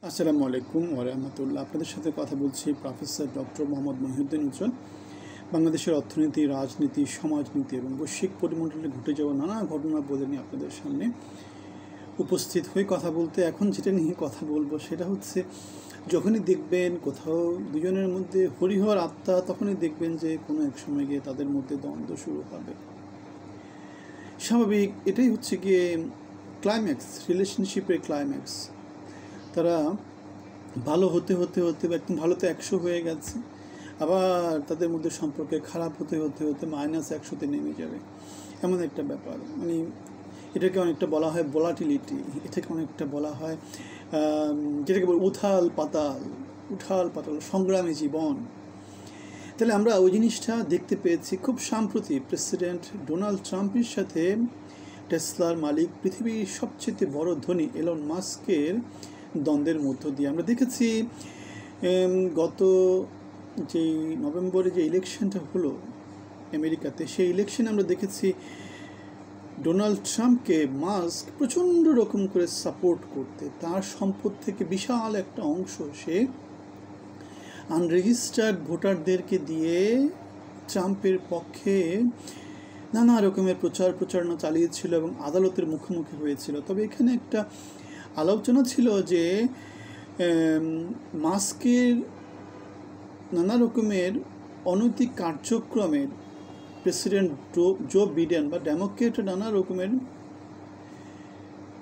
আসসালামু আলাইকুম ওয়া রাহমাতুল্লাহ। আপনাদের সাথে কথা বলছি প্রফেসর ডক্টর মোহাম্মদ মহিউদ্দিন উজ্জ্বল। বাংলাদেশের অর্থনীতি, রাজনীতি, সমাজনীতি এবং বৈশ্বিক পরিমণ্ডলে ঘটে যাওয়া নানা ঘটনা বলে নিয়ে আপনাদের সামনে উপস্থিত হয়ে কথা বলতে। এখন যেটা নিয়ে কথা বলবো সেটা হচ্ছে, যখনই দেখবেন কোথাও দুজনের মধ্যে হরিহর আত্মা, তখনই দেখবেন যে কোনো এক সময় গিয়ে তাদের মধ্যে দ্বন্দ্ব শুরু হবে। স্বাভাবিক, এটাই হচ্ছে গিয়ে ক্লাইম্যাক্স, রিলেশনশিপের ক্লাইম্যাক্স। তারা ভালো হতে হতে হতে একদম ভালো তো 100 হয়ে গেছে, আবার তাদের মধ্যে সম্পর্কে খারাপ হতে হতে হতে -100-তে নেমে যাবে, এমন একটা ব্যাপার। মানে এটাকে অনেকটা বলা হয় ভোলাটিলিটি, এটাকে অনেকটা বলা হয় যেটাকে বলে উথাল পাতাল সংগ্রামী জীবন। তাহলে আমরা ওই জিনিসটা দেখতে পেয়েছি খুব সম্প্রতি প্রেসিডেন্ট ডোনাল্ড ট্রাম্পের সাথে টেসলার মালিক, পৃথিবীর সবচেয়ে বড় ধনী এলন মাস্কের দ্বন্দ্বের মধ্য দিয়ে। আমরা দেখেছি গত যে নভেম্বরে যে ইলেকশনটা হলো আমেরিকাতে, সেই ইলেকশনে আমরা দেখেছি ডোনাল্ড ট্রাম্পকে মাস্ক প্রচণ্ড রকম করে সাপোর্ট করতে। তার সম্পদ থেকে বিশাল একটা অংশ সে আনরেজিস্টার্ড ভোটারদেরকে দিয়ে ট্রাম্পের পক্ষে নানা রকমের প্রচারণা চালিয়েছিল এবং আদালতের মুখোমুখি হয়েছিল। তবে এখানে একটা আলোচনা ছিল যে মাস্কের নানা রকমের অনৈতিক কার্যক্রমের প্রেসিডেন্ট জো বিডেন বা ডেমোক্রেট নানা রকমের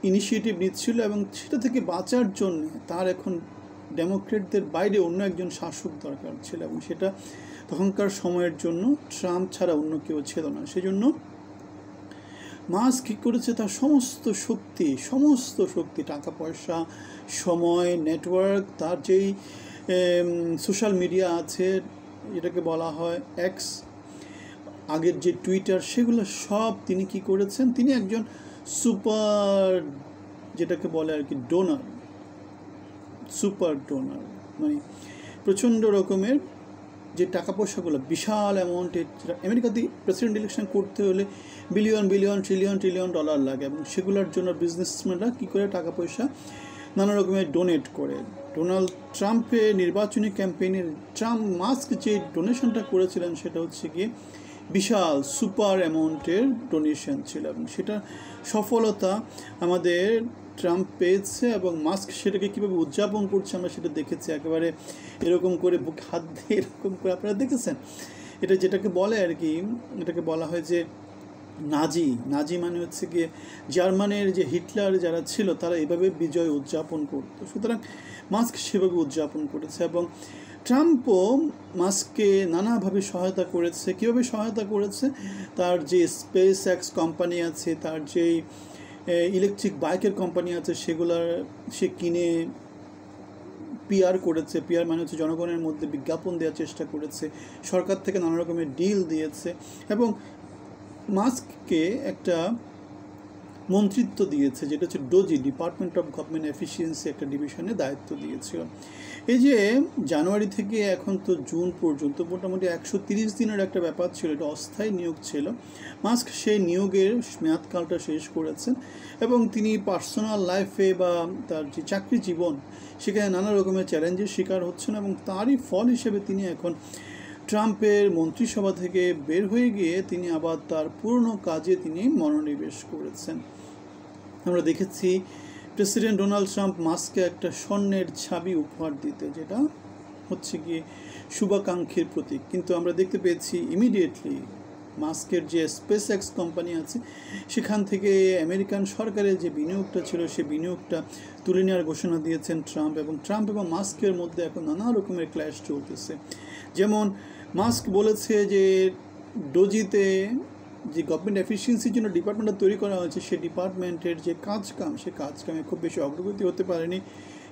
ইনিশিয়েটিভ নিচ্ছিল, এবং সেটা থেকে বাঁচার জন্য তার এখন ডেমোক্রেটদের বাইরে অন্য একজন শাসক দরকার ছিল, এবং সেটা তখনকার সময়ের জন্য ট্রাম্প ছাড়া অন্য কেউ ছিল না। সেজন্য মাস্ক কী করেছে, তার সমস্ত শক্তি, টাকা পয়সা, সময়, নেটওয়ার্ক, তার যেই সোশ্যাল মিডিয়া আছে, যেটাকে বলা হয় এক্স, আগের যে টুইটার, সেগুলো সব তিনি কি করেছেন, তিনি একজন সুপার, যেটাকে বলে আর কি সুপার ডোনার, মানে প্রচণ্ড রকমের যে টাকা পয়সাগুলো, বিশাল অ্যামাউন্টের। আমেরিকাতে প্রেসিডেন্ট ইলেকশন করতে হলে ট্রিলিয়ন ডলার লাগে, এবং সেগুলোর জন্য বিজনেসম্যানরা কী করে টাকা পয়সা নানা রকমের ডোনেট করে। ডোনাল্ড ট্রাম্পের নির্বাচনী ক্যাম্পেইনের মাস্ক যে ডোনেশনটা করেছিলেন, সেটা হচ্ছে গিয়ে বিশাল সুপার অ্যামাউন্টের ডোনেশন ছিল, এবং সেটা সফলতা আমাদের ট্রাম্প পেয়েছে, এবং মাস্ক সেটাকে কীভাবে উদযাপন করছে আমরা সেটা দেখেছি। একেবারে এরকম করে বুকে হাত দিয়ে এরকম করে আপনারা দেখেছেন। এটা যেটাকে বলে আর কি, এটাকে বলা হয় যে নাজি মানে হচ্ছে গিয়ে জার্মানের যে হিটলার যারা ছিল, তারা এভাবে বিজয় উদযাপন করতো। সুতরাং মাস্ক সেভাবে উদযাপন করেছে, এবং ট্রাম্পও মাস্ককে নানাভাবে সহায়তা করেছে। কীভাবে সহায়তা করেছে, তার যে স্পেস এক্স কোম্পানি আছে, তার যেই ইলেকট্রিক বাইকের কোম্পানি আছে, সেগুলার সে কিনে পিআর করেছে। পিআর মানে হচ্ছে জনগণের মধ্যে বিজ্ঞাপন দেওয়ার চেষ্টা করেছে, সরকার থেকে নানা রকমের ডিল দিয়েছে, এবং মাস্ককে একটা মন্ত্রিত্ব দিয়েছে, যেটা হচ্ছে doji, department of government efficiency, একটা ডিভিশনে দায়িত্ব দিয়েছিল। এই যে জানুয়ারি থেকে এখন তো জুন পর্যন্ত মোটামুটি 130 দিনের একটা ব্যাপার ছিল, এটা অস্থায়ী নিয়োগ ছিল। মাস্ক সেই নিয়োগের মেয়াদকালটা শেষ করেছেন, এবং তিনি পার্সোনাল লাইফে বা তার যে চাকরি জীবন, সেখানে নানা রকমের চ্যালেঞ্জের শিকার হচ্ছেন, এবং তারই ফল হিসেবে তিনি এখন ট্রাম্পের মন্ত্রিসভা থেকে বের হয়ে গিয়ে তিনি আবার তার পুরনো কাজে তিনি মনোনিবেশ করেছেন। আমরা দেখেছি প্রেসিডেন্ট ডোনাল্ড ট্রাম্প মাস্ককে একটা স্বর্ণের ছাবি উপহার দিতে, যেটা হচ্ছে গিয়ে শুভাকাঙ্ক্ষীর প্রতীক। কিন্তু আমরা দেখতে পেয়েছি ইমিডিয়েটলি মাস্কের যে স্পেস এক্স কোম্পানি আছে, সেখান থেকে আমেরিকান সরকারের যে বিনিয়োগটা ছিল, সে বিনিয়োগটা তুলে নেওয়ার ঘোষণা দিয়েছেন ট্রাম্প, এবং মাস্কের মধ্যে এখন নানা রকমের ক্ল্যাশ চলতেছে। যেমন মাস্ক বলেছে যে ডোজিতে যে গভর্নমেন্ট এফিসিয়েন্সির জন্য ডিপার্টমেন্টটা তৈরি করা হয়েছে, সেই ডিপার্টমেন্টের যে সে কাজকামে খুব বেশি অগ্রগতি হতে পারেনি,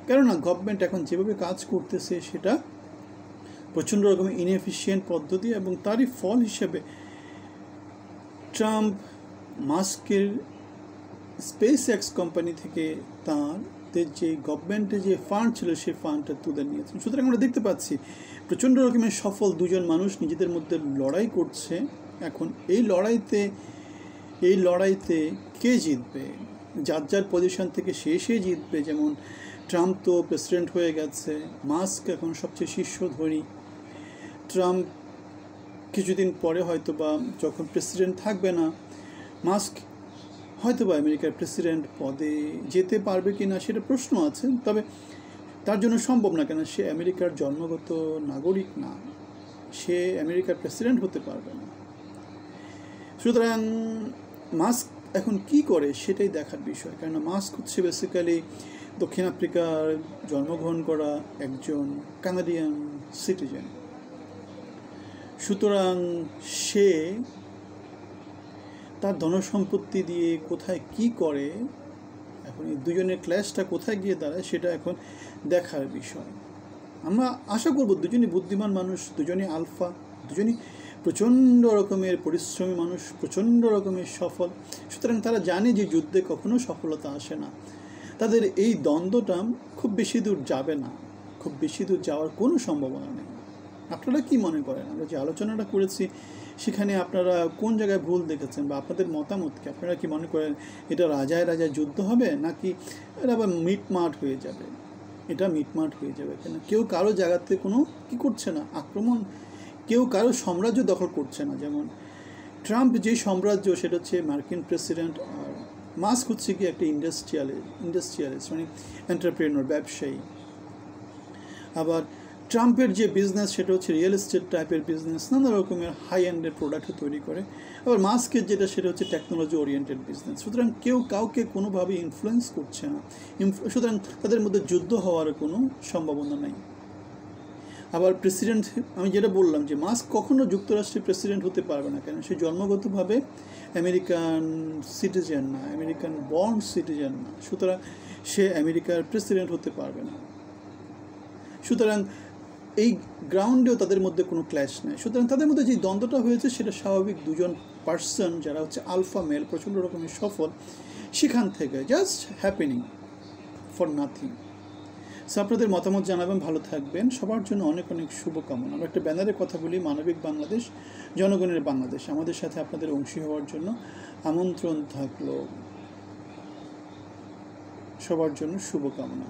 কেননা গভর্নমেন্ট এখন যেভাবে কাজ করতেছে সেটা প্রচণ্ড রকমের ইনএফিশিয়েন্ট পদ্ধতি, এবং তারই ফল হিসেবে ট্রাম্প মাস্কের স্পেস এক্স কোম্পানি থেকে তাদের যে গভর্নমেন্টের যে ফান্ড ছিল, সেই ফান্ডটা তুলে নিয়েছেন। সুতরাং আমরা দেখতে পাচ্ছি প্রচণ্ড রকমের সফল দুজন মানুষ নিজেদের মধ্যে লড়াই করছে। এখন এই লড়াইতে কে জিতবে, যার পজিশন থেকে সে জিতবে। যেমন ট্রাম্প তো প্রেসিডেন্ট হয়ে গেছে, মাস্ক এখন সবচেয়ে শীর্ষধনী। ট্রাম্প কিছুদিন পরে হয়তো বা যখন প্রেসিডেন্ট থাকবে না, মাস্ক হয়তো বা আমেরিকার প্রেসিডেন্ট পদে যেতে পারবে কি না সেটা প্রশ্ন আছে। তবে তার জন্য সম্ভব না, কেন সে আমেরিকার জন্মগত নাগরিক না, সে আমেরিকার প্রেসিডেন্ট হতে পারবে না। সুতরাং মাস্ক এখন কি করে সেটাই দেখার বিষয়, কেননা মাস্ক হচ্ছে বেসিক্যালি দক্ষিণ আফ্রিকার জন্মগ্রহণ করা একজন কানাডিয়ান সিটিজেন। সুতরাং সে তার ধনসম্পত্তি দিয়ে কোথায় কি করে, এখন এই দুজনের ক্ল্যাশটা কোথায় গিয়ে দাঁড়ায় সেটা এখন দেখার বিষয়। আমরা আশা করব দুজনই বুদ্ধিমান মানুষ, দুজনই আলফা, দুজনই প্রচণ্ড রকমের পরিশ্রমী মানুষ, প্রচণ্ড রকমের সফল। সুতরাং তারা জানে যে যুদ্ধে কখনো সফলতা আসে না। তাদের এই দ্বন্দ্বটা খুব বেশি দূর যাবে না, খুব বেশি দূর যাওয়ার কোনো সম্ভাবনা নেই। আপনারা কি মনে করেন? আমরা যে আলোচনাটা করেছি সেখানে আপনারা কোন জায়গায় ভুল দেখেছেন বা আপনাদের মতামত কি? আপনারা কি মনে করেন এটা রাজায় রাজায় যুদ্ধ হবে, নাকি এটা আবার মিটমাট হয়ে যাবে? এটা মিটমাট হয়ে যাবে, কেন কেউ কারো জায়গাতে কোনো কি করছে না, আক্রমণ, কেউ কারো সাম্রাজ্য দখল করছে না। যেমন ট্রাম্প যে সাম্রাজ্য, সেটা হচ্ছে মার্কিন প্রেসিডেন্ট, আর মাস্ক হচ্ছে কি একটা ইন্ডাস্ট্রিয়ালিস্ট মানে এন্টারপ্রেনর, ব্যবসায়ী। আবার ট্রাম্পের যে বিজনেস সেটা হচ্ছে রিয়েল এস্টেট টাইপের বিজনেস, নানা রকমের হাই এন্ডের প্রোডাক্ট তৈরি করে। আবার মাস্কের যেটা সেটা হচ্ছে টেকনোলজি ওরিয়েন্টেড বিজনেস। সুতরাং কেউ কাউকে কোনোভাবে ইনফ্লুয়েন্স করছে না, সুতরাং তাদের মধ্যে যুদ্ধ হওয়ার কোনো সম্ভাবনা নেই। আবার প্রেসিডেন্ট, আমি যেটা বললাম যে মাস্ক কখনো যুক্তরাষ্ট্রের প্রেসিডেন্ট হতে পারবে না, কেন সে জন্মগতভাবে আমেরিকান সিটিজেন না, আমেরিকান বর্ন সিটিজেন না। সুতরাং সে আমেরিকার প্রেসিডেন্ট হতে পারবে না। সুতরাং এই গ্রাউন্ডেও তাদের মধ্যে কোনো ক্ল্যাশ নেই। সুতরাং তাদের মধ্যে যে দ্বন্দ্বটা হয়েছে সেটা স্বাভাবিক, দুজন পার্সন যারা হচ্ছে আলফা মেল, প্রচণ্ড রকমের সফল, সেখান থেকে just happening for nothing. So আপনাদের মতামত জানাবেন, ভালো থাকবেন, সবার জন্য অনেক অনেক শুভকামনা। আমরা একটা ব্যানারে কথা বলি, মানবিক বাংলাদেশ, জনগণের বাংলাদেশ। আমাদের সাথে আপনাদের অংশী হওয়ার জন্য আমন্ত্রণ থাকলো, সবার জন্য শুভকামনা।